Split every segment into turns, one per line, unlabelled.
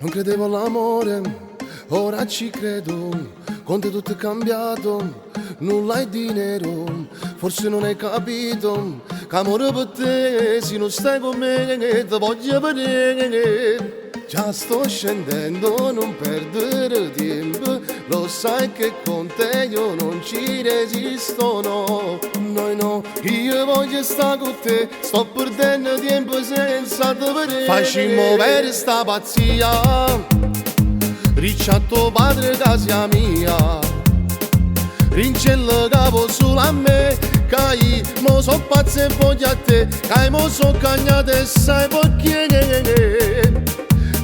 Non credevo all'amore, ora ci credo. Con te tutto è cambiato, nulla è di nero. Forse non hai capito che amore per te, se non stai con me, ti voglio vedere. Già sto scendendo, non perdere tempo. Lo sai che con te io non ci resisto, no. No, io voglio stare con te. Sto perdendo tempo senza te vedere. Facci muovere sta pazzia, ricciatto padre casa mia. Rincella capo solo a me, che mo so pazzo e voglio a te, che mo so cagnato e sai perché.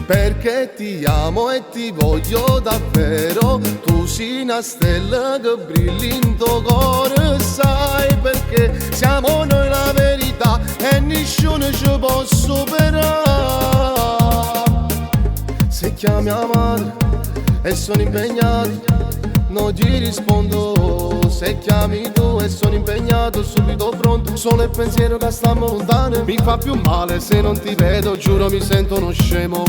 Perché ti amo e ti voglio davvero. Tu sei una stella che brilla in tuo cuore. Sai perché siamo noi la verità e nessuno ci può superare. Se chiami a madre e sono impegnato, non ti rispondo. Se chiami tu e sono impegnato, subito pronto. Solo il pensiero che stiamo lontano mi fa più male se non ti vedo, giuro mi sento uno scemo.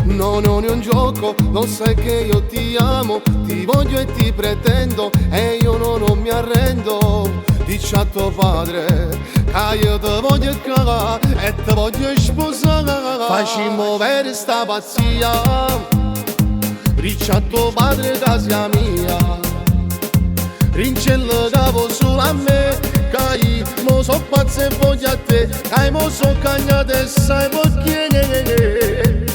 No, non è un gioco, lo sai che io ti amo, ti voglio e ti pretendo e io non mi arrendo. Dici a tuo padre che io ti voglio cagare e ti voglio sposare. Facci muovere sta pazzia, riccia a tuo padre casa mia. Rincella capo solo a me, che mo so pazzo e voglio a te, che mo so cagnato e sai perché.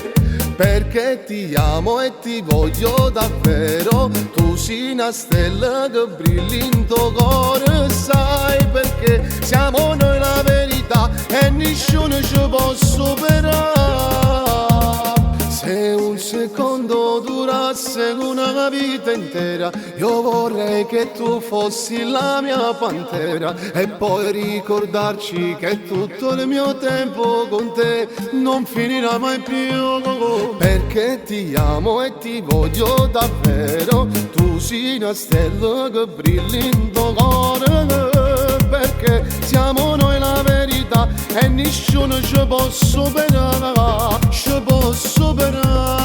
Perché ti amo e ti voglio davvero. Tu sei una stella che brilla in tuo cuore. Sai perché siamo noi la verità e nessuno ci può superare. Se un secondo durasse una vita intera, io vorrei che tu fossi la mia pantera e poi ricordarci che tutto il mio tempo con te non finirà mai più. Perché ti amo e ti voglio davvero. Tu sei una stella che brilla in tuo cuore. Perché siamo noi la verità e nessuno ci può superare, ci può superare.